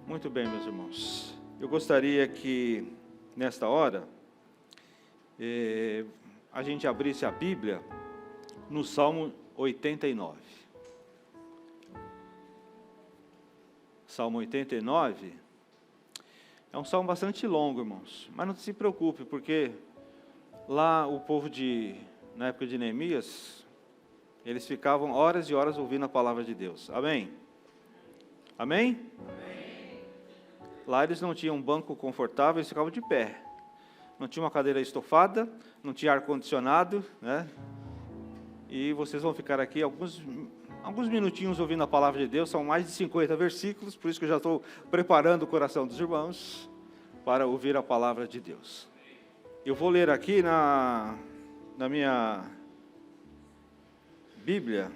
Muito bem, meus irmãos. Eu gostaria que, nesta hora, a gente abrisse a Bíblia no Salmo 89. Salmo 89 é um salmo bastante longo, irmãos. Mas não se preocupe, porque lá o povo na época de Neemias, eles ficavam horas e horas ouvindo a palavra de Deus. Amém? Amém? Lá eles não tinham um banco confortável, eles ficavam de pé. Não tinha uma cadeira estofada, não tinha ar-condicionado, né? E vocês vão ficar aqui alguns minutinhos ouvindo a palavra de Deus. São mais de 50 versículos, por isso que eu já estou preparando o coração dos irmãos para ouvir a palavra de Deus. Eu vou ler aqui na minha Bíblia,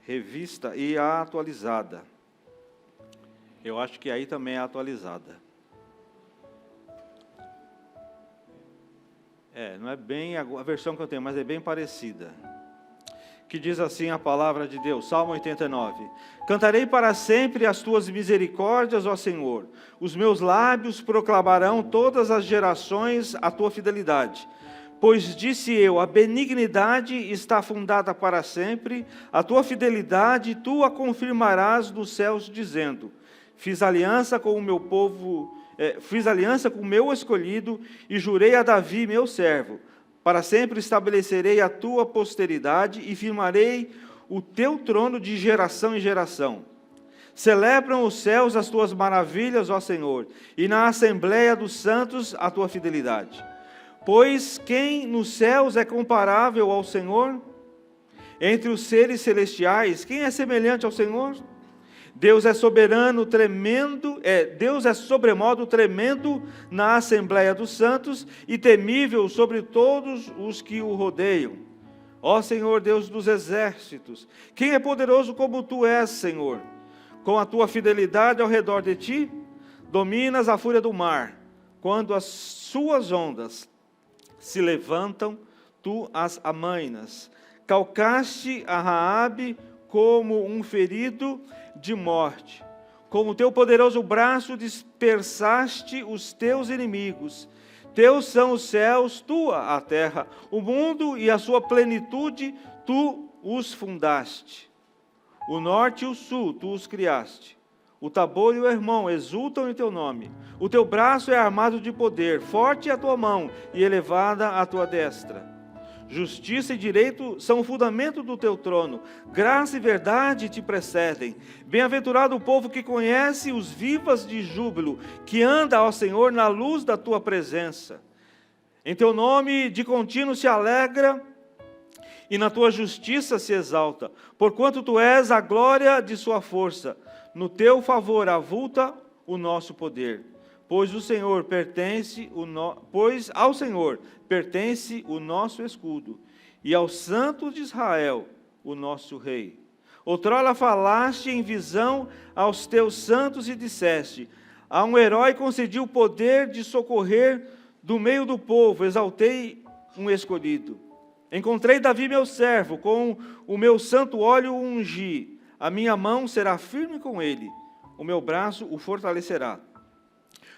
revista e atualizada. Eu acho que aí também é atualizada. Não é bem a versão que eu tenho, mas é bem parecida. Que diz assim a palavra de Deus, Salmo 89. Cantarei para sempre as tuas misericórdias, ó Senhor. Os meus lábios proclamarão todas as gerações a tua fidelidade. Pois disse eu, a benignidade está fundada para sempre, a tua fidelidade tu a confirmarás nos céus, dizendo: Fiz aliança com o meu povo, fiz aliança com o meu escolhido, e jurei a Davi, meu servo, para sempre estabelecerei a tua posteridade, e firmarei o teu trono de geração em geração. Celebram os céus as tuas maravilhas, ó Senhor, e na assembleia dos santos a tua fidelidade. Pois quem nos céus é comparável ao Senhor? Entre os seres celestiais, quem é semelhante ao Senhor? Deus é soberano, Deus é sobremodo tremendo na assembleia dos santos e temível sobre todos os que o rodeiam. Ó Senhor, Deus dos exércitos, quem é poderoso como tu és, Senhor? Com a tua fidelidade ao redor de ti, dominas a fúria do mar. Quando as suas ondas se levantam, tu as amainas. Calcaste a Raabe como um ferido de morte. Com o teu poderoso braço dispersaste os teus inimigos. Teus são os céus, tua a terra, o mundo e a sua plenitude, tu os fundaste. O norte e o sul, tu os criaste. O Tabor e o Hermon exultam em teu nome. O teu braço é armado de poder, forte é a tua mão e elevada a tua destra. Justiça e direito são o fundamento do teu trono. Graça e verdade te precedem. Bem-aventurado o povo que conhece os vivas de júbilo, que anda, ó Senhor, na luz da tua presença. Em teu nome de contínuo se alegra e na tua justiça se exalta, porquanto tu és a glória de sua força. No teu favor avulta o nosso poder. Pois ao Senhor pertence o nosso escudo, e ao Santo de Israel, o nosso Rei. Outrora falaste em visão aos teus santos e disseste: a um herói concedi o poder de socorrer do meio do povo, exaltei um escolhido. Encontrei Davi meu servo, com o meu santo óleo o ungi. A minha mão será firme com ele, o meu braço o fortalecerá.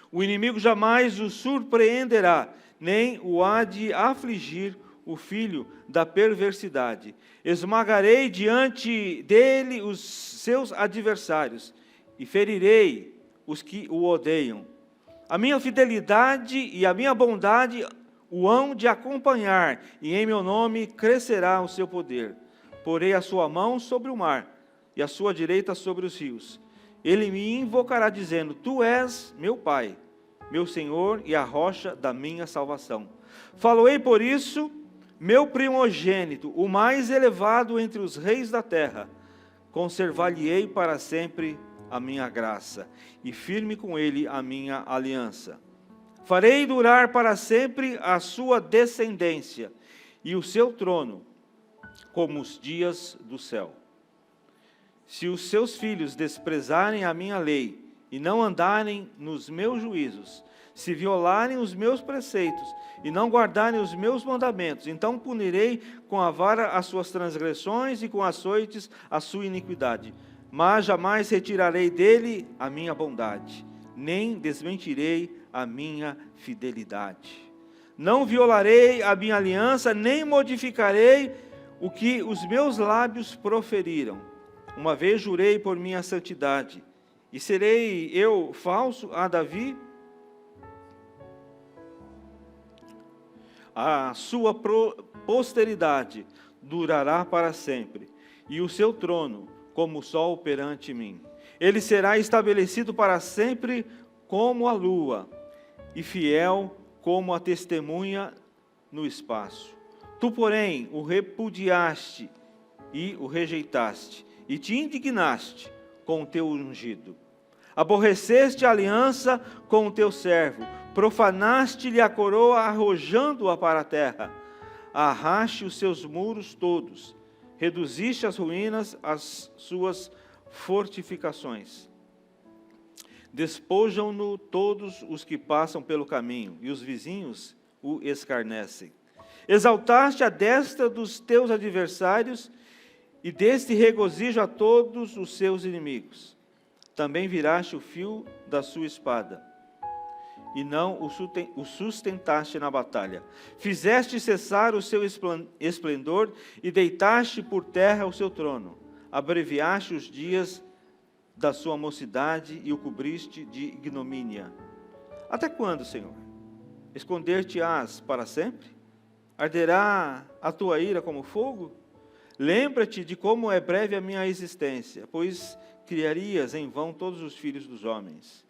O inimigo jamais o surpreenderá, nem o há de afligir o filho da perversidade. Esmagarei diante dele os seus adversários, e ferirei os que o odeiam. A minha fidelidade e a minha bondade o hão de acompanhar, e em meu nome crescerá o seu poder. Porei a sua mão sobre o mar, e a sua direita sobre os rios. Ele me invocará dizendo: Tu és meu Pai, meu Senhor e a rocha da minha salvação. Faloei por isso, meu primogênito, o mais elevado entre os reis da terra. Conservar-lhe-ei para sempre a minha graça, e firme com ele a minha aliança. Farei durar para sempre a sua descendência, e o seu trono como os dias do céu. Se os seus filhos desprezarem a minha lei e não andarem nos meus juízos, se violarem os meus preceitos e não guardarem os meus mandamentos, então punirei com a vara as suas transgressões e com açoites a sua iniquidade. Mas jamais retirarei dele a minha bondade, nem desmentirei a minha fidelidade. Não violarei a minha aliança, nem modificarei o que os meus lábios proferiram. Uma vez jurei por minha santidade, e serei eu falso a Davi? A sua posteridade durará para sempre, e o seu trono como o sol perante mim. Ele será estabelecido para sempre como a lua, e fiel como a testemunha no espaço. Tu, porém, o repudiaste e o rejeitaste, e te indignaste com o teu ungido. Aborreceste a aliança com o teu servo, profanaste-lhe a coroa, arrojando-a para a terra. Arraste os seus muros todos, reduziste as ruínas, as suas fortificações. Despojam-no todos os que passam pelo caminho, e os vizinhos o escarnecem. Exaltaste a destra dos teus adversários, e deste regozijo a todos os seus inimigos. Também viraste o fio da sua espada, e não o sustentaste na batalha. Fizeste cessar o seu esplendor, e deitaste por terra o seu trono. Abreviaste os dias da sua mocidade, e o cobriste de ignomínia. Até quando, Senhor? Esconder-te-ás para sempre? Arderá a tua ira como fogo? Lembra-te de como é breve a minha existência, pois criarias em vão todos os filhos dos homens.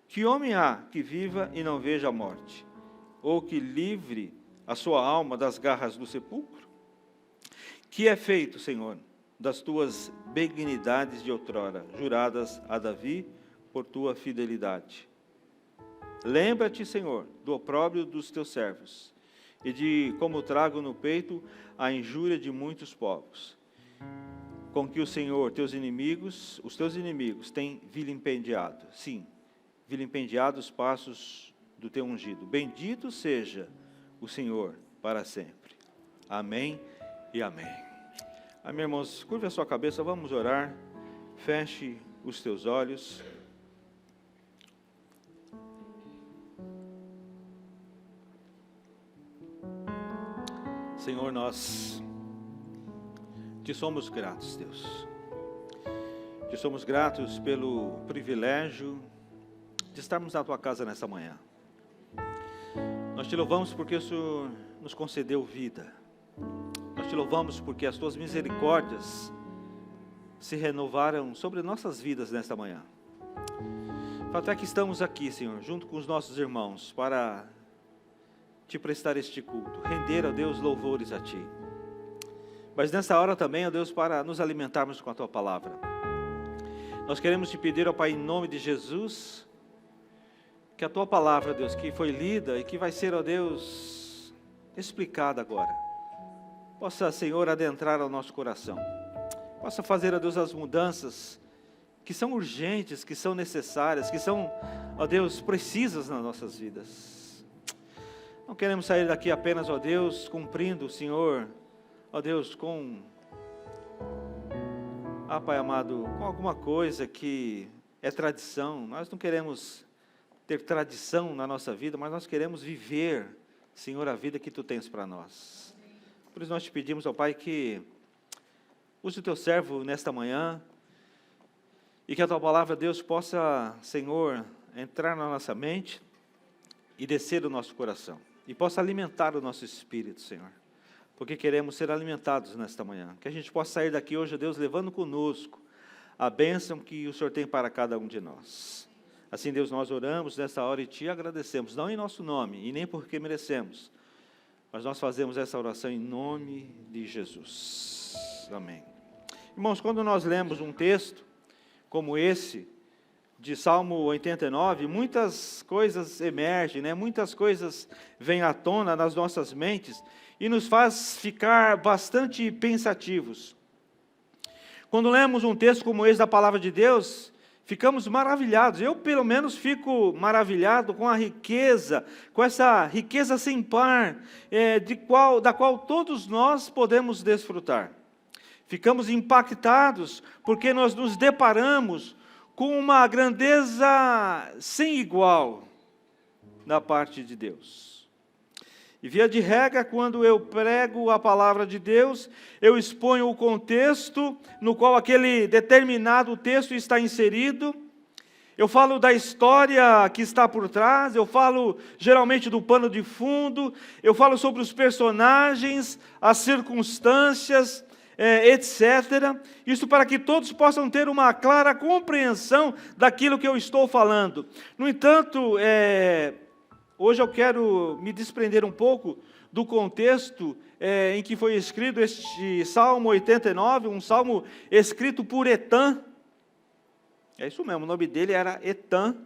Que homem há que viva e não veja a morte? Ou que livre a sua alma das garras do sepulcro? Que é feito, Senhor, das tuas benignidades de outrora, juradas a Davi por tua fidelidade? Lembra-te, Senhor, do opróbrio dos teus servos, e de como trago no peito a injúria de muitos povos, com que o Senhor, os teus inimigos, têm vilipendiado. Sim, vilipendiado os passos do teu ungido. Bendito seja o Senhor para sempre. Amém e amém. Amém, irmãos, curve a sua cabeça, vamos orar. Feche os teus olhos. Senhor, nós te somos gratos, Deus. Te somos gratos pelo privilégio de estarmos na tua casa nessa manhã. Nós te louvamos porque o Senhor nos concedeu vida. Nós te louvamos porque as tuas misericórdias se renovaram sobre nossas vidas nesta manhã. Fato é que estamos aqui, Senhor, junto com os nossos irmãos, para te prestar este culto, render, ó Deus, louvores a ti. Mas nessa hora também, ó Deus, para nos alimentarmos com a tua palavra. Nós queremos te pedir, ó Pai, em nome de Jesus, que a tua palavra, Deus, que foi lida e que vai ser, ó Deus, explicada agora, possa, Senhor, adentrar ao nosso coração. Possa fazer, ó Deus, as mudanças que são urgentes, que são necessárias, que são, ó Deus, precisas nas nossas vidas. Não queremos sair daqui apenas, ó Deus, cumprindo, Senhor, ó Deus, Pai amado, com alguma coisa que é tradição. Nós não queremos ter tradição na nossa vida, mas nós queremos viver, Senhor, a vida que Tu tens para nós. Por isso nós te pedimos, ó Pai, que use o Teu servo nesta manhã, e que a Tua palavra, Deus, possa, Senhor, entrar na nossa mente e descer do nosso coração, e possa alimentar o nosso espírito, Senhor, porque queremos ser alimentados nesta manhã. Que a gente possa sair daqui hoje, Deus, levando conosco a bênção que o Senhor tem para cada um de nós. Assim, Deus, nós oramos nesta hora e te agradecemos, não em nosso nome e nem porque merecemos, mas nós fazemos essa oração em nome de Jesus. Amém. Irmãos, quando nós lemos um texto como esse, de Salmo 89, muitas coisas emergem, muitas coisas vêm à tona nas nossas mentes e nos faz ficar bastante pensativos. Quando lemos um texto como esse da Palavra de Deus, ficamos maravilhados. Eu, pelo menos, fico maravilhado com a riqueza, com essa riqueza sem par, da qual todos nós podemos desfrutar. Ficamos impactados porque nós nos deparamos com uma grandeza sem igual da parte de Deus. E via de regra, quando eu prego a palavra de Deus, eu exponho o contexto no qual aquele determinado texto está inserido. Eu falo da história que está por trás, eu falo geralmente do pano de fundo, eu falo sobre os personagens, as circunstâncias, etc. Isso para que todos possam ter uma clara compreensão daquilo que eu estou falando. No entanto, hoje eu quero me desprender um pouco do contexto em que foi escrito este Salmo 89, um salmo escrito por Etan. É isso mesmo, o nome dele era Etan,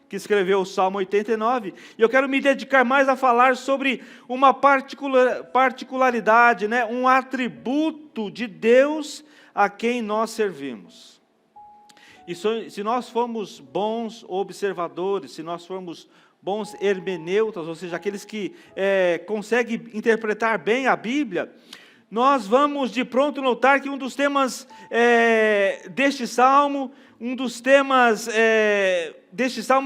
que escreveu o Salmo 89. E eu quero me dedicar mais a falar sobre uma particularidade, né, um atributo de Deus a quem nós servimos. E se nós formos bons observadores, se nós formos bons hermeneutas, ou seja, aqueles que conseguem interpretar bem a Bíblia, nós vamos de pronto notar que um dos temas deste salmo,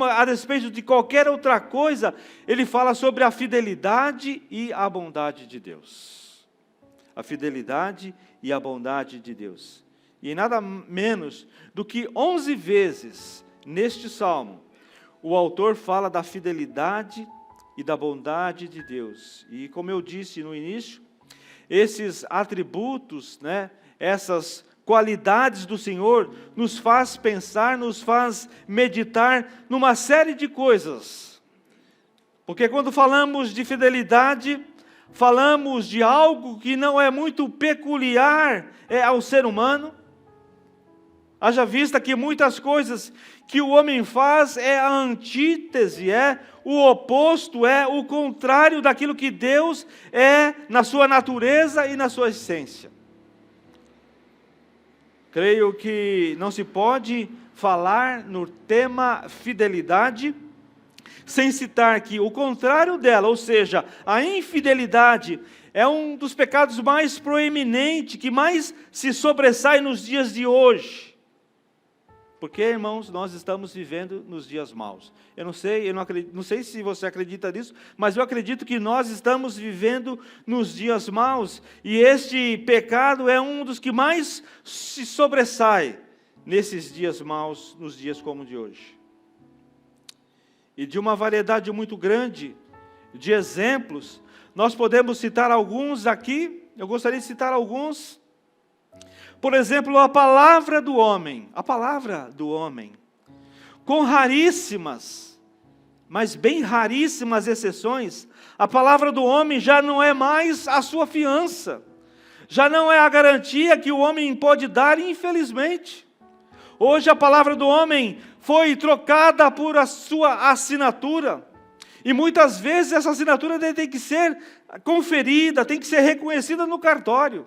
a respeito de qualquer outra coisa, ele fala sobre a fidelidade e a bondade de Deus. A fidelidade e a bondade de Deus. E nada menos do que 11 vezes neste salmo, o autor fala da fidelidade e da bondade de Deus. E como eu disse no início, esses atributos, né, essas qualidades do Senhor, nos faz pensar, nos faz meditar numa série de coisas. Porque quando falamos de fidelidade, falamos de algo que não é muito peculiar ao ser humano. Haja vista que muitas coisas que o homem faz é a antítese, é o oposto, é o contrário daquilo que Deus é na sua natureza e na sua essência. Creio que não se pode falar no tema fidelidade sem citar que o contrário dela, ou seja, a infidelidade, é um dos pecados mais proeminentes, que mais se sobressai nos dias de hoje. Porque, irmãos, nós estamos vivendo nos dias maus. Eu não sei se você acredita nisso, mas eu acredito que nós estamos vivendo nos dias maus, e este pecado é um dos que mais se sobressai nesses dias maus, nos dias como o de hoje. E de uma variedade muito grande de exemplos, nós podemos citar alguns aqui, eu gostaria de citar alguns. Por exemplo, a palavra do homem, com raríssimas, mas bem raríssimas exceções, a palavra do homem já não é mais a sua fiança, já não é a garantia que o homem pode dar, infelizmente. Hoje a palavra do homem foi trocada por a sua assinatura, e muitas vezes essa assinatura tem que ser conferida, tem que ser reconhecida no cartório.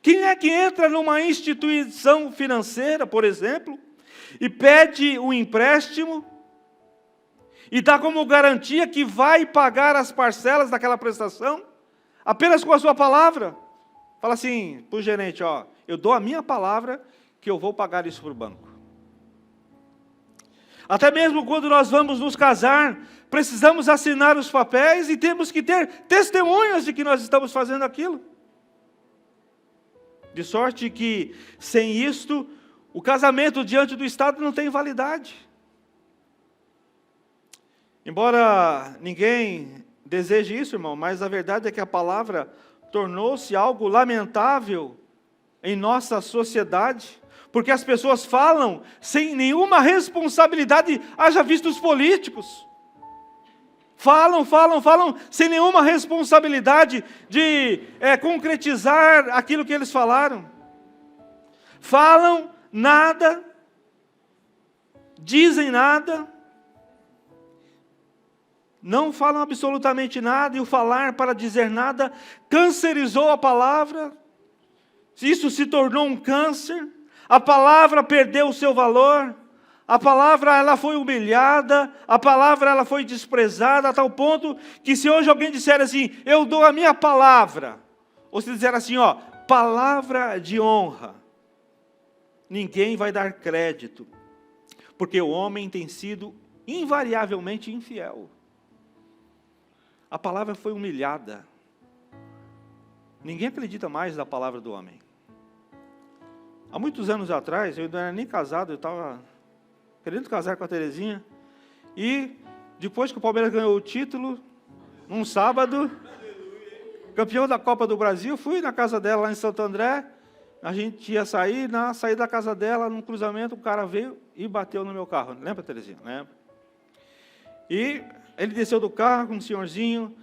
Quem é que entra numa instituição financeira, por exemplo, e pede um empréstimo, e dá como garantia que vai pagar as parcelas daquela prestação, apenas com a sua palavra? Fala assim para o gerente, eu dou a minha palavra que eu vou pagar isso para o banco. Até mesmo quando nós vamos nos casar, precisamos assinar os papéis e temos que ter testemunhas de que nós estamos fazendo aquilo. De sorte que, sem isto, o casamento diante do Estado não tem validade. Embora ninguém deseje isso, irmão, mas a verdade é que a palavra tornou-se algo lamentável em nossa sociedade, porque as pessoas falam sem nenhuma responsabilidade, haja visto os políticos. Falam sem nenhuma responsabilidade de concretizar aquilo que eles falaram. Falam nada, dizem nada, não falam absolutamente nada, e o falar para dizer nada cancerizou a palavra. Isso se tornou um câncer, a palavra perdeu o seu valor. A palavra ela foi humilhada, a palavra ela foi desprezada, a tal ponto que se hoje alguém disser assim, eu dou a minha palavra, ou se disser assim, palavra de honra, ninguém vai dar crédito, porque o homem tem sido invariavelmente infiel. A palavra foi humilhada. Ninguém acredita mais na palavra do homem. Há muitos anos atrás, eu não era nem casado, eu estava querendo casar com a Terezinha, e depois que o Palmeiras ganhou o título, num sábado, campeão da Copa do Brasil, fui na casa dela lá em Santo André, a gente ia sair, na saída da casa dela, num cruzamento, o cara veio e bateu no meu carro. Lembra, Terezinha? Lembra? E ele desceu do carro com um senhorzinho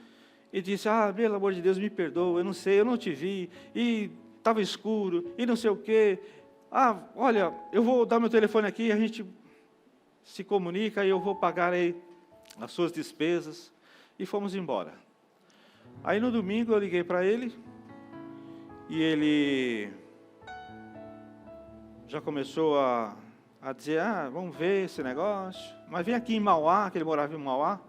e disse, pelo amor de Deus, me perdoa, eu não sei, eu não te vi, e estava escuro, e não sei o quê. Olha, eu vou dar meu telefone aqui, a gente se comunica e eu vou pagar aí as suas despesas. E fomos embora. Aí no domingo eu liguei para ele, e ele já começou a dizer, vamos ver esse negócio, mas vem aqui em Mauá, que ele morava em Mauá,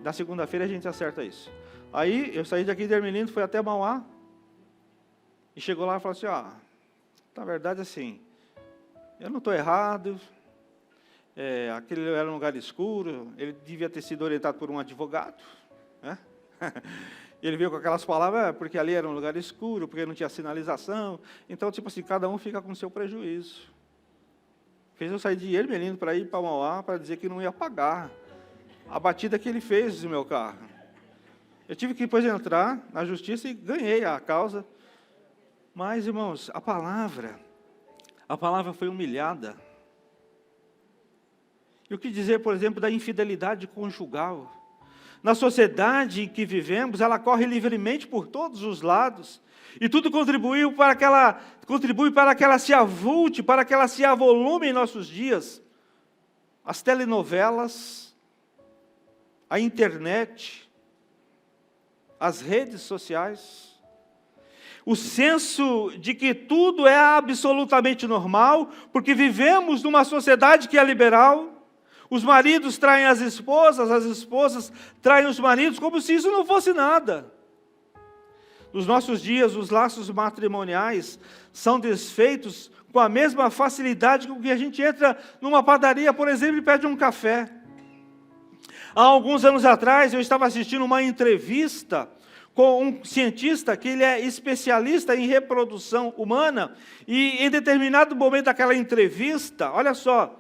na segunda-feira a gente acerta isso. Aí eu saí daqui de Ermelino, fui até Mauá, e chegou lá e falou assim, na verdade assim, eu não estou errado, aquele era um lugar escuro, ele devia ter sido orientado por um advogado, né? Ele veio com aquelas palavras, porque ali era um lugar escuro, porque não tinha sinalização, então, tipo assim, cada um fica com o seu prejuízo. Fez eu sair de Ermelino para ir para Mauá, para dizer que não ia pagar a batida que ele fez no meu carro. Eu tive que depois entrar na justiça e ganhei a causa. Mas, irmãos, a palavra foi humilhada. E o que dizer, por exemplo, da infidelidade conjugal? Na sociedade em que vivemos, ela corre livremente por todos os lados. E tudo contribui para que ela se avulte, para que ela se avolume em nossos dias. As telenovelas, a internet, as redes sociais. O senso de que tudo é absolutamente normal, porque vivemos numa sociedade que é liberal. Os maridos traem as esposas traem os maridos, como se isso não fosse nada. Nos nossos dias, os laços matrimoniais são desfeitos com a mesma facilidade com que a gente entra numa padaria, por exemplo, e pede um café. Há alguns anos atrás, eu estava assistindo uma entrevista com um cientista que ele é especialista em reprodução humana, e em determinado momento daquela entrevista, olha só,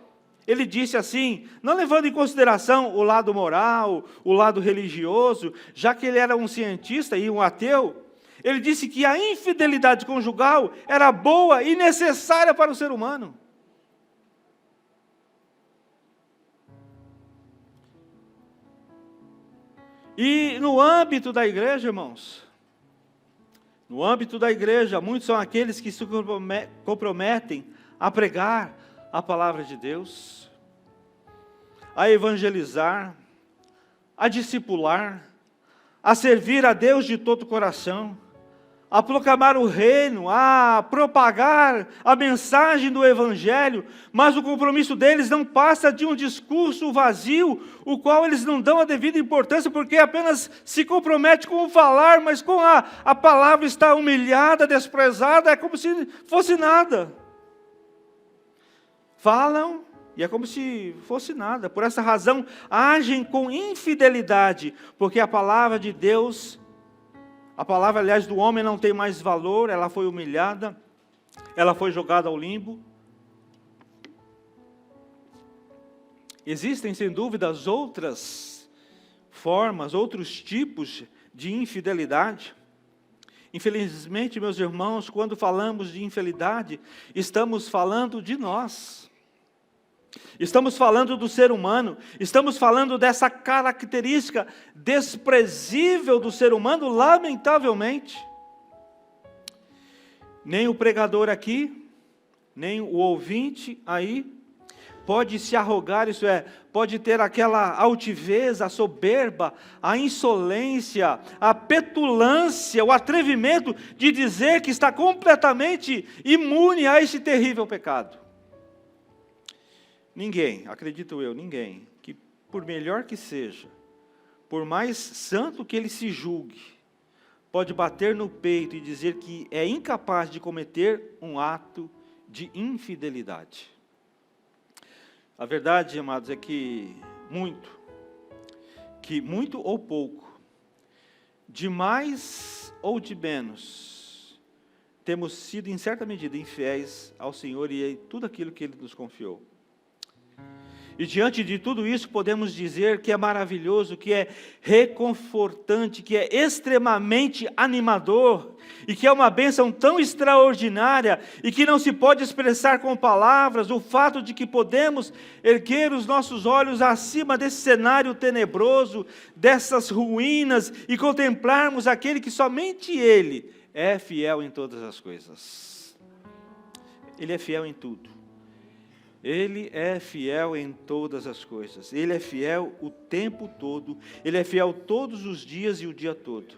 ele disse assim, não levando em consideração o lado moral, o lado religioso, já que ele era um cientista e um ateu, ele disse que a infidelidade conjugal era boa e necessária para o ser humano. E no âmbito da igreja, irmãos, no âmbito da igreja, muitos são aqueles que se comprometem a pregar a palavra de Deus, a evangelizar, a discipular, a servir a Deus de todo o coração, a proclamar o reino, a propagar a mensagem do evangelho, mas o compromisso deles não passa de um discurso vazio, o qual eles não dão a devida importância, porque apenas se compromete com o falar, mas com a palavra está humilhada, desprezada, é como se fosse nada. Falam, e é como se fosse nada. Por essa razão, agem com infidelidade, porque a palavra de Deus, a palavra, aliás, do homem não tem mais valor, ela foi humilhada, ela foi jogada ao limbo. Existem, sem dúvidas, outras formas, outros tipos de infidelidade. Infelizmente, meus irmãos, quando falamos de infidelidade, estamos falando de nós. Estamos falando do ser humano, estamos falando dessa característica desprezível do ser humano, lamentavelmente. Nem o pregador aqui, nem o ouvinte aí, pode se arrogar, isso é, pode ter aquela altivez, a soberba, a insolência, a petulância, o atrevimento de dizer que está completamente imune a este terrível pecado. Ninguém, acredito eu, ninguém, que por melhor que seja, por mais santo que ele se julgue, pode bater no peito e dizer que é incapaz de cometer um ato de infidelidade. A verdade, amados, é que muito ou pouco, de mais ou de menos, temos sido, em certa medida, infiéis ao Senhor e em tudo aquilo que Ele nos confiou. E diante de tudo isso, podemos dizer que é maravilhoso, que é reconfortante, que é extremamente animador, e que é uma bênção tão extraordinária, e que não se pode expressar com palavras, o fato de que podemos erguer os nossos olhos acima desse cenário tenebroso, dessas ruínas, e contemplarmos aquele que somente Ele é fiel em todas as coisas. Ele é fiel em tudo. Ele é fiel em todas as coisas. Ele é fiel o tempo todo. Ele é fiel todos os dias e o dia todo.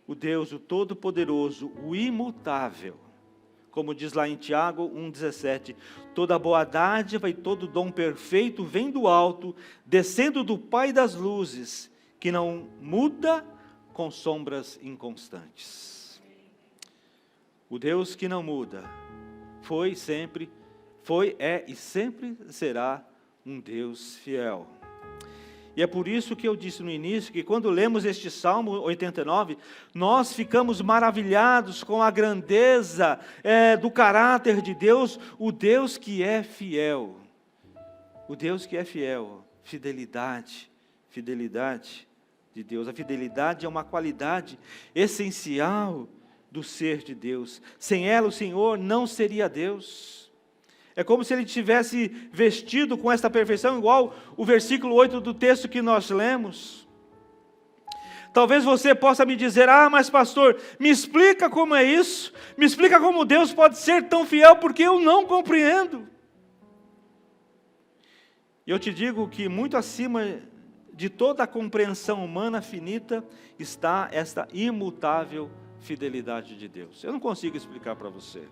O Deus, o Todo-Poderoso, o imutável. Como diz lá em Tiago 1,17. Toda boa dádiva e todo dom perfeito vem do alto, descendo do Pai das luzes, que não muda com sombras inconstantes. O Deus que não muda, foi, é e sempre será um Deus fiel. E é por isso que eu disse no início, que quando lemos este Salmo 89, nós ficamos maravilhados com a grandeza do caráter de Deus, o Deus que é fiel. O Deus que é fiel, fidelidade de Deus. A fidelidade é uma qualidade essencial do ser de Deus. Sem ela o Senhor não seria Deus. É como se Ele tivesse vestido com esta perfeição, igual o versículo 8 do texto que nós lemos. Talvez você possa me dizer, mas pastor, me explica como é isso, me explica como Deus pode ser tão fiel, porque eu não compreendo. E eu te digo que muito acima de toda a compreensão humana finita, está esta imutável fidelidade de Deus. Eu não consigo explicar para você.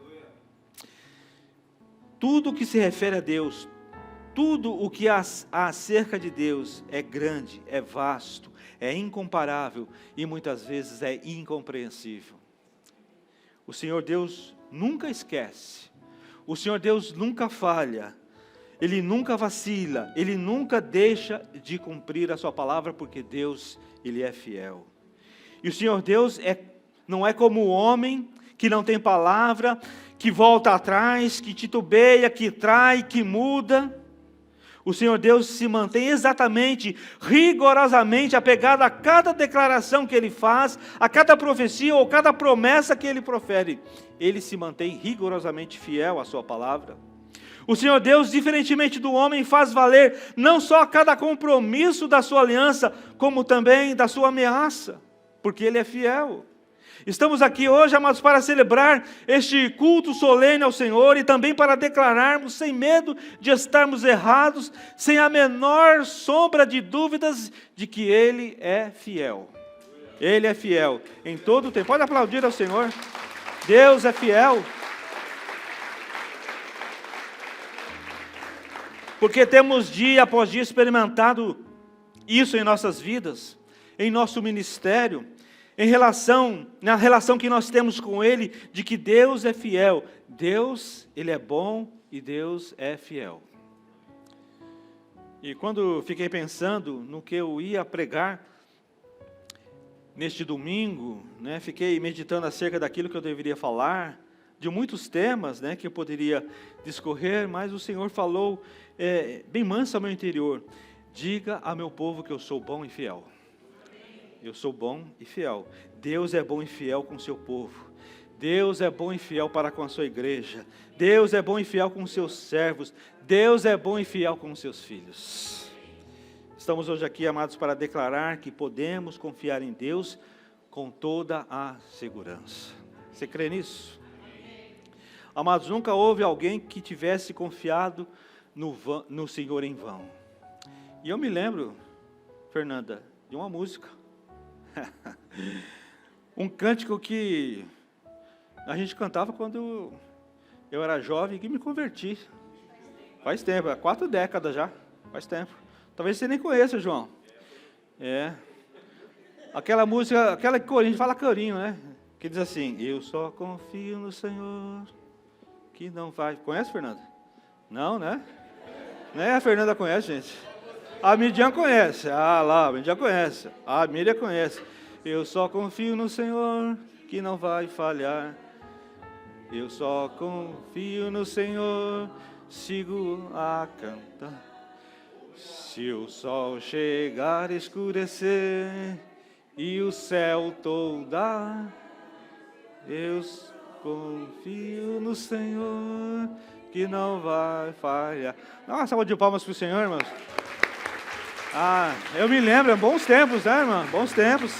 Tudo o que se refere a Deus, tudo o que há acerca de Deus é grande, é vasto, é incomparável e muitas vezes é incompreensível. O Senhor Deus nunca esquece, o Senhor Deus nunca falha, Ele nunca vacila, Ele nunca deixa de cumprir a sua palavra, porque Deus, Ele é fiel. E o Senhor Deus não é como o homem que não tem palavra, que volta atrás, que titubeia, que trai, que muda. O Senhor Deus se mantém exatamente, rigorosamente apegado a cada declaração que Ele faz, a cada profecia ou cada promessa que Ele profere. Ele se mantém rigorosamente fiel à sua palavra. O Senhor Deus, diferentemente do homem, faz valer não só cada compromisso da sua aliança, como também da sua ameaça, porque Ele é fiel. Estamos aqui hoje, amados, para celebrar este culto solene ao Senhor e também para declararmos, sem medo de estarmos errados, sem a menor sombra de dúvidas, de que Ele é fiel. Ele é fiel em todo o tempo. Pode aplaudir ao Senhor. Deus é fiel. Porque temos dia após dia experimentado isso em nossas vidas, em nosso ministério, na relação que nós temos com Ele, de que Deus é fiel. Deus, Ele é bom e Deus é fiel. E quando fiquei pensando no que eu ia pregar neste domingo, fiquei meditando acerca daquilo que eu deveria falar, de muitos temas que eu poderia discorrer, mas o Senhor falou bem manso ao meu interior: diga a meu povo que eu sou bom e fiel. Eu sou bom e fiel. Deus é bom e fiel com o seu povo. Deus é bom e fiel para com a sua igreja. Deus é bom e fiel com os seus servos. Deus é bom e fiel com os seus filhos. Estamos hoje aqui, amados, para declarar que podemos confiar em Deus com toda a segurança. Você crê nisso? Amados, nunca houve alguém que tivesse confiado no Senhor em vão. E eu me lembro, Fernanda, de uma música. Um cântico que a gente cantava quando eu era jovem e me converti. Faz tempo, 4 décadas já, faz tempo. Talvez você nem conheça, João. Aquela música, aquela que a gente fala corinho, que diz assim: eu só confio no Senhor, que não vai... Conhece, Fernanda? Não, né? Né? A Fernanda conhece, gente. A Midian conhece. Ah, lá, a Midian conhece. A Miriam conhece. Eu só confio no Senhor, que não vai falhar. Eu só confio no Senhor, sigo a cantar. Se o sol chegar a escurecer e o céu toldar, eu confio no Senhor, que não vai falhar. Dá uma salva de palmas para o Senhor, irmãos. Eu me lembro, bons tempos, né, irmão? Bons tempos.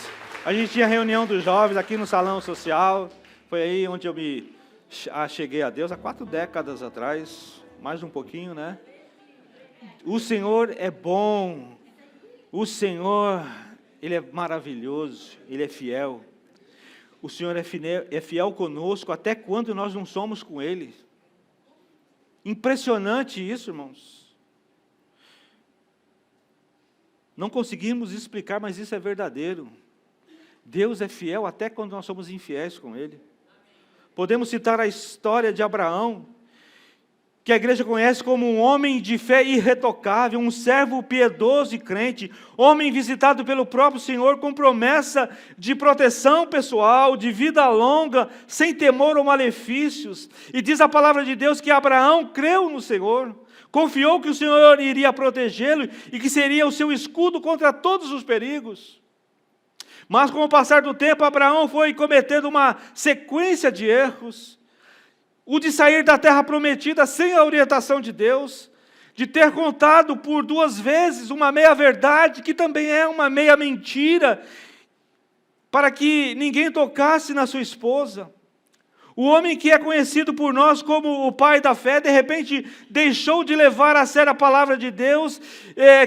A gente tinha reunião dos jovens aqui no salão social. Foi aí onde eu me cheguei a Deus, há 4 décadas atrás, mais um pouquinho, né? O Senhor é bom. O Senhor, Ele é maravilhoso, Ele é fiel. O Senhor é fiel conosco até quando nós não somos com Ele. Impressionante isso, irmãos. Não conseguimos explicar, mas isso é verdadeiro. Deus é fiel até quando nós somos infiéis com Ele. Podemos citar a história de Abraão, que a igreja conhece como um homem de fé irretocável, um servo piedoso e crente, homem visitado pelo próprio Senhor com promessa de proteção pessoal, de vida longa, sem temor ou malefícios. E diz a palavra de Deus que Abraão creu no Senhor, confiou que o Senhor iria protegê-lo e que seria o seu escudo contra todos os perigos. Mas com o passar do tempo, Abraão foi cometendo uma sequência de erros, o de sair da terra prometida sem a orientação de Deus, de ter contado por 2 vezes uma meia-verdade, que também é uma meia-mentira, para que ninguém tocasse na sua esposa. O homem que é conhecido por nós como o pai da fé, de repente deixou de levar a sério a palavra de Deus,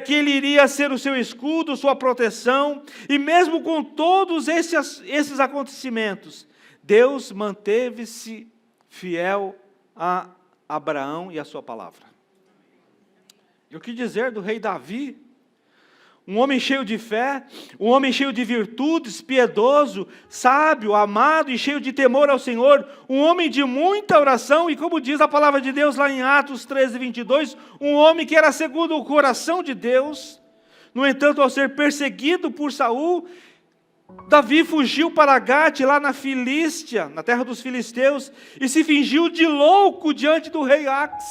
que ele iria ser o seu escudo, sua proteção, e mesmo com todos esses acontecimentos, Deus manteve-se fiel a Abraão e a sua palavra. E o que dizer do rei Davi? Um homem cheio de fé, um homem cheio de virtudes, piedoso, sábio, amado e cheio de temor ao Senhor, um homem de muita oração e, como diz a palavra de Deus lá em Atos 13:22, um homem que era segundo o coração de Deus. No entanto, ao ser perseguido por Saul, Davi fugiu para Gate, lá na Filístia, na terra dos filisteus, e se fingiu de louco diante do rei Ax,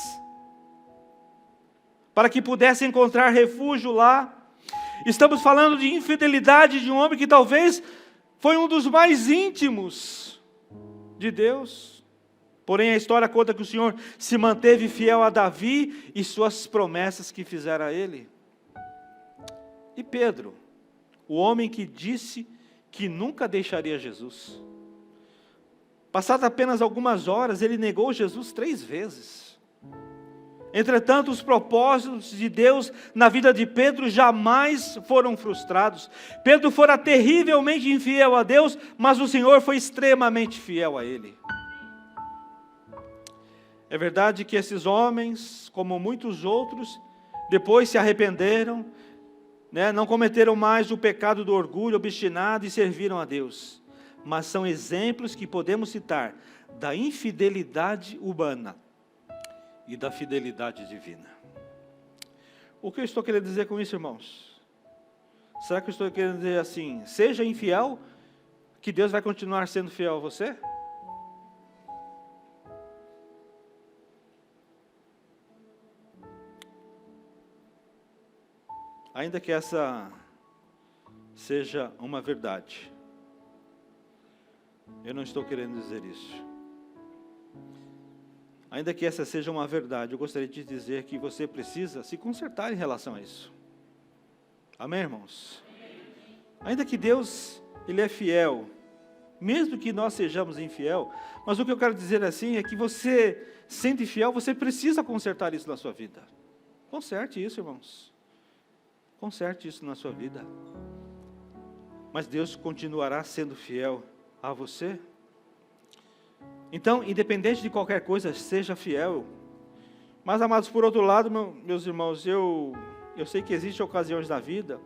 para que pudesse encontrar refúgio lá. Estamos falando de infidelidade de um homem que talvez foi um dos mais íntimos de Deus. Porém, a história conta que o Senhor se manteve fiel a Davi e suas promessas que fizera a ele. E Pedro, o homem que disse que nunca deixaria Jesus. Passadas apenas algumas horas, ele negou Jesus 3 vezes. Entretanto, os propósitos de Deus na vida de Pedro jamais foram frustrados. Pedro fora terrivelmente infiel a Deus, mas o Senhor foi extremamente fiel a ele. É verdade que esses homens, como muitos outros, depois se arrependeram, não cometeram mais o pecado do orgulho obstinado e serviram a Deus. Mas são exemplos que podemos citar da infidelidade humana e da fidelidade divina. O que eu estou querendo dizer com isso, irmãos? Será que eu estou querendo dizer assim, seja infiel, que Deus vai continuar sendo fiel a você? Ainda que essa seja uma verdade, eu não estou querendo dizer isso. Ainda que essa seja uma verdade, eu gostaria de dizer que você precisa se consertar em relação a isso. Amém, irmãos? Ainda que Deus, Ele é fiel, mesmo que nós sejamos infiel, mas o que eu quero dizer assim é que você, sendo infiel, você precisa consertar isso na sua vida. Conserte isso, irmãos. Conserte isso na sua vida. Mas Deus continuará sendo fiel a você. Então, independente de qualquer coisa, seja fiel. Mas, amados, por outro lado, meus irmãos, eu sei que existem ocasiões na vida,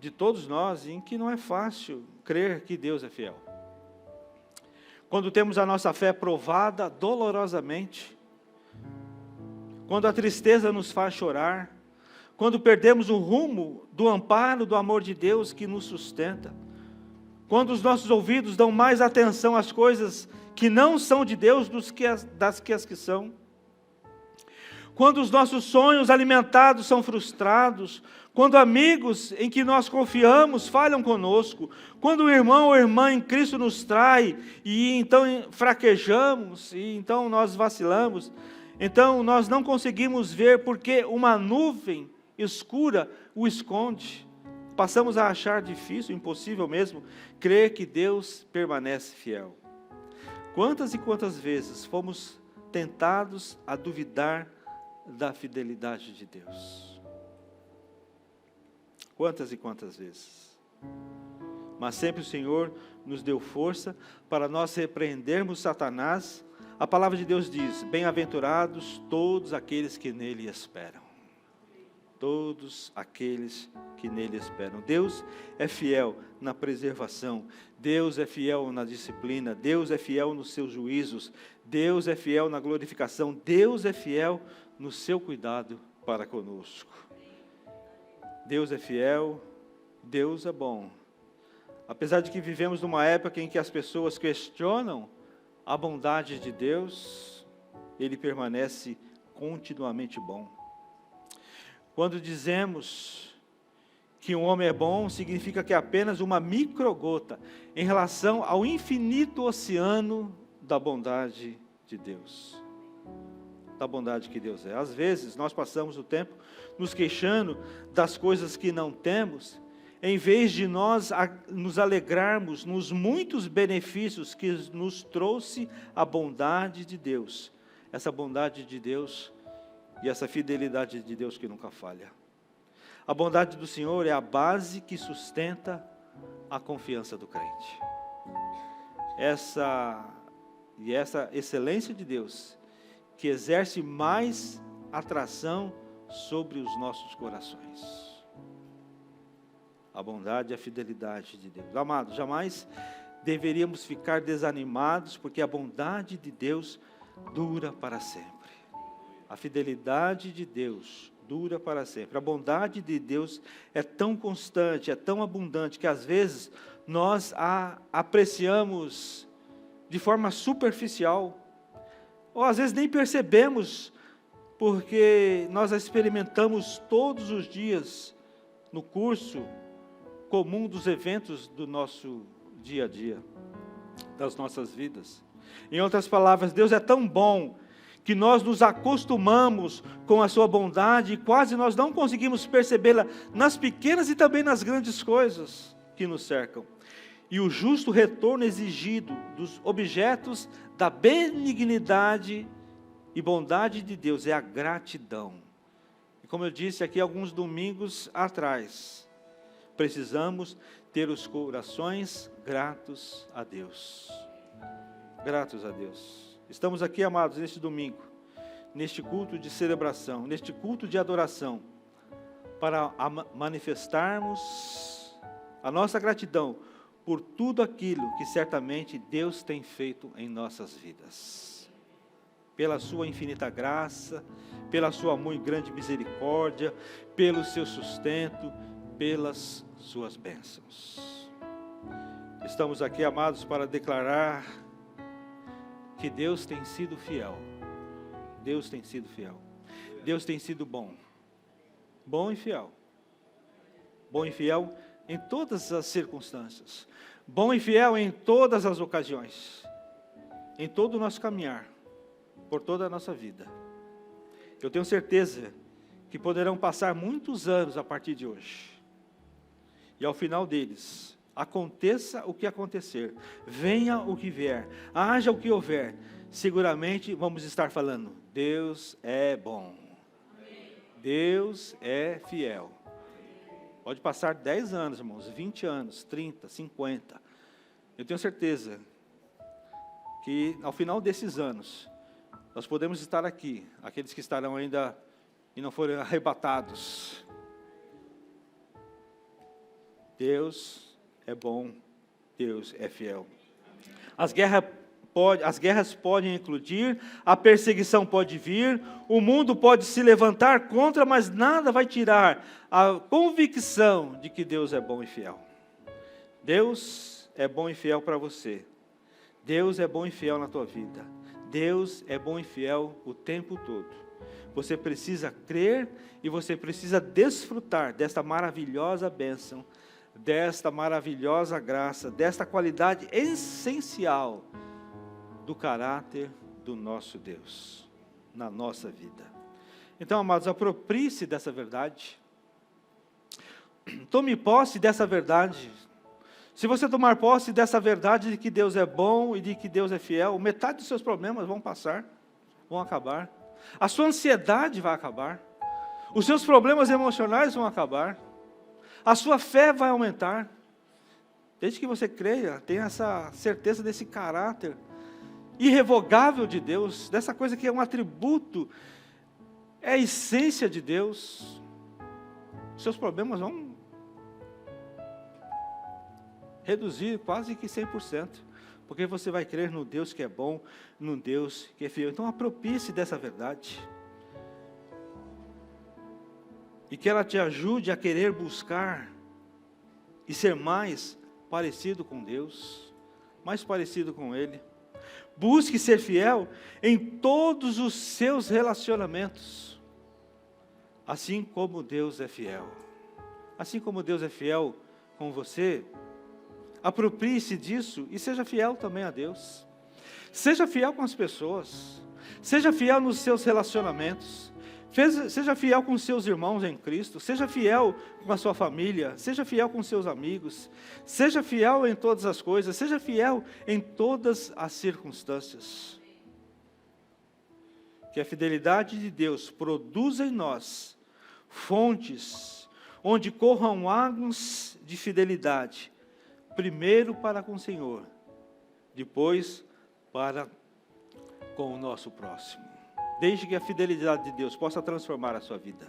de todos nós, em que não é fácil crer que Deus é fiel. quando temos a nossa fé provada dolorosamente, quando a tristeza nos faz chorar, quando perdemos o rumo do amparo do amor de Deus que nos sustenta, quando os nossos ouvidos dão mais atenção às coisas que não são de Deus das que as que são, quando os nossos sonhos alimentados são frustrados, quando amigos em que nós confiamos falham conosco, quando o irmão ou irmã em Cristo nos trai, e então fraquejamos, e então nós vacilamos, então nós não conseguimos ver porque uma nuvem escura o esconde, passamos a achar difícil, impossível mesmo, crer que Deus permanece fiel. Quantas e quantas vezes fomos tentados a duvidar da fidelidade de Deus? Quantas e quantas vezes? Mas sempre o Senhor nos deu força para nós repreendermos Satanás. A palavra de Deus diz: bem-aventurados todos aqueles que nele esperam. Todos aqueles que nele esperam. Deus é fiel na preservação, Deus é fiel na disciplina, Deus é fiel nos seus juízos, Deus é fiel na glorificação, Deus é fiel no seu cuidado para conosco. Deus é fiel, Deus é bom. Apesar de que vivemos numa época em que as pessoas questionam a bondade de Deus, Ele permanece continuamente bom. Quando dizemos que um homem é bom, significa que é apenas uma microgota em relação ao infinito oceano da bondade de Deus. Da bondade que Deus é. Às vezes, nós passamos o tempo nos queixando das coisas que não temos, em vez de nós nos alegrarmos nos muitos benefícios que nos trouxe a bondade de Deus. Essa bondade de Deus e essa fidelidade de Deus que nunca falha. A bondade do Senhor é a base que sustenta a confiança do crente. Essa excelência de Deus que exerce mais atração sobre os nossos corações. A bondade e a fidelidade de Deus. Amados, jamais deveríamos ficar desanimados, porque a bondade de Deus dura para sempre. A fidelidade de Deus dura para sempre. A bondade de Deus é tão constante, é tão abundante, que às vezes nós a apreciamos de forma superficial, ou às vezes nem percebemos, porque nós a experimentamos todos os dias no curso comum dos eventos do nosso dia a dia, das nossas vidas. Em outras palavras, Deus é tão bom que nós nos acostumamos com a sua bondade e quase nós não conseguimos percebê-la nas pequenas e também nas grandes coisas que nos cercam. E o justo retorno exigido dos objetos da benignidade e bondade de Deus é a gratidão. E como eu disse aqui alguns domingos atrás, precisamos ter os corações gratos a Deus. Gratos a Deus. Estamos aqui, amados, neste domingo, neste culto de celebração, neste culto de adoração, para manifestarmos a nossa gratidão por tudo aquilo que certamente Deus tem feito em nossas vidas. Pela sua infinita graça, pela sua muito grande misericórdia, pelo seu sustento, pelas suas bênçãos. Estamos aqui, amados, para declarar que Deus tem sido fiel. Deus tem sido fiel. Deus tem sido bom. Bom e fiel. Bom e fiel em todas as circunstâncias. Bom e fiel em todas as ocasiões. Em todo o nosso caminhar. Por toda a nossa vida. Eu tenho certeza que poderão passar muitos anos a partir de hoje. E ao final deles, aconteça o que acontecer, venha o que vier, haja o que houver, seguramente vamos estar falando: Deus é bom, Deus é fiel. Pode passar 10 anos, irmãos, 20 anos, 30, 50. Eu tenho certeza que ao final desses anos, nós podemos estar aqui, aqueles que estarão ainda e não foram arrebatados. Deus é bom, Deus é fiel. As guerras as guerras podem eclodir, a perseguição pode vir, o mundo pode se levantar contra, mas nada vai tirar a convicção de que Deus é bom e fiel. Deus é bom e fiel para você. Deus é bom e fiel na tua vida. Deus é bom e fiel o tempo todo. Você precisa crer e você precisa desfrutar desta maravilhosa bênção, desta maravilhosa graça, desta qualidade essencial do caráter do nosso Deus na nossa vida. Então, amados, aproprie-se dessa verdade. Tome posse dessa verdade. Se você tomar posse dessa verdade de que Deus é bom e de que Deus é fiel, metade dos seus problemas vão passar, vão acabar. A sua ansiedade vai acabar. Os seus problemas emocionais vão acabar. A sua fé vai aumentar. Desde que você creia, tenha essa certeza desse caráter irrevogável de Deus, dessa coisa que é um atributo, é a essência de Deus. Seus problemas vão reduzir quase que 100%, porque você vai crer no Deus que é bom, no Deus que é fiel. Então aproprie-se dessa verdade, e que ela te ajude a querer buscar e ser mais parecido com Deus, mais parecido com Ele. Busque ser fiel em todos os seus relacionamentos, assim como Deus é fiel. Assim como Deus é fiel com você, aproprie-se disso e seja fiel também a Deus. Seja fiel com as pessoas, seja fiel nos seus relacionamentos, seja fiel com os seus irmãos em Cristo, seja fiel com a sua família, seja fiel com seus amigos, seja fiel em todas as coisas, seja fiel em todas as circunstâncias. Que a fidelidade de Deus produza em nós fontes onde corram águas de fidelidade, primeiro para com o Senhor, depois para com o nosso próximo. Deixe que a fidelidade de Deus possa transformar a sua vida.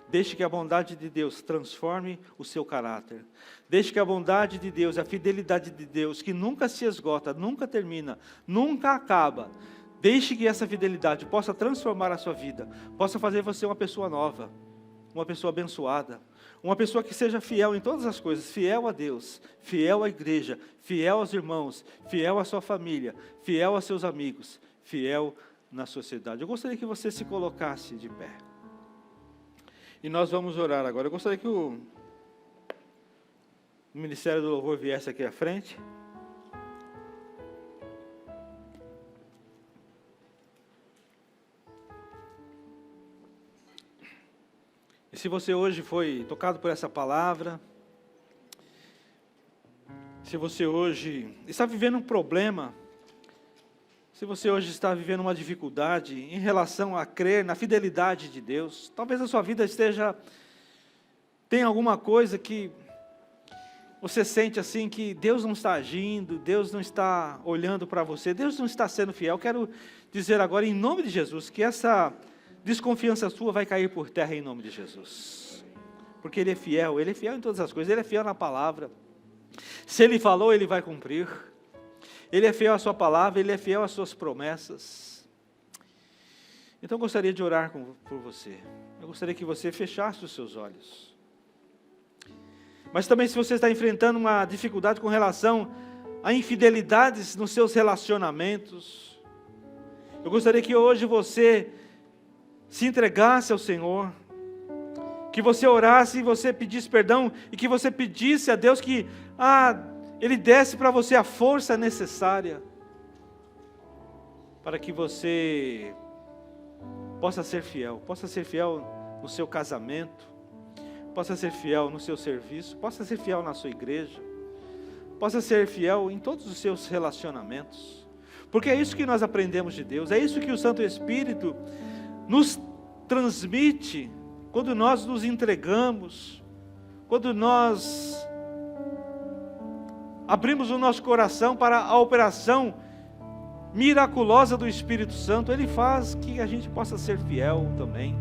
Deixe que a bondade de Deus transforme o seu caráter. Deixe que a bondade de Deus, a fidelidade de Deus, que nunca se esgota, nunca termina, nunca acaba. Deixe que essa fidelidade possa transformar a sua vida, possa fazer você uma pessoa nova, uma pessoa abençoada, uma pessoa que seja fiel em todas as coisas, fiel a Deus, fiel à igreja, fiel aos irmãos, fiel à sua família, fiel aos seus amigos, fiel na sociedade. Eu gostaria que você se colocasse de pé. E nós vamos orar agora. Eu gostaria que o Ministério do Louvor viesse aqui à frente. E se você hoje foi tocado por essa palavra, se você hoje está vivendo um problema, se você hoje está vivendo uma dificuldade em relação a crer na fidelidade de Deus, talvez a sua vida tenha alguma coisa que você sente assim que Deus não está agindo, Deus não está olhando para você, Deus não está sendo fiel. Eu quero dizer agora em nome de Jesus que essa desconfiança sua vai cair por terra em nome de Jesus. Porque Ele é fiel em todas as coisas, Ele é fiel na palavra. Se Ele falou, Ele vai cumprir. Ele é fiel à sua palavra, Ele é fiel às suas promessas. Então eu gostaria de orar por você. Eu gostaria que você fechasse os seus olhos. Mas também se você está enfrentando uma dificuldade com relação a infidelidades nos seus relacionamentos, eu gostaria que hoje você se entregasse ao Senhor, que você orasse e você pedisse perdão, e que você pedisse a Deus que Ele desse para você a força necessária para que você possa ser fiel no seu casamento, possa ser fiel no seu serviço, possa ser fiel na sua igreja, possa ser fiel em todos os seus relacionamentos, porque é isso que nós aprendemos de Deus, é isso que o Santo Espírito nos transmite quando nós nos entregamos, quando nós abrimos o nosso coração para a operação miraculosa do Espírito Santo. Ele faz que a gente possa ser fiel também,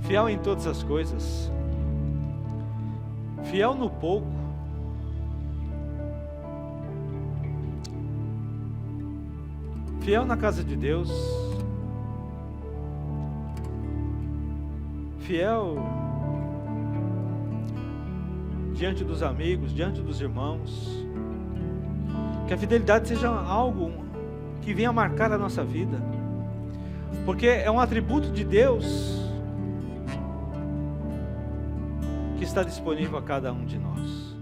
fiel em todas as coisas, fiel no pouco. fiel na casa de Deus, fiel diante dos amigos, diante dos irmãos. Que a fidelidade seja algo que venha marcar a nossa vida, porque é um atributo de Deus que está disponível a cada um de nós.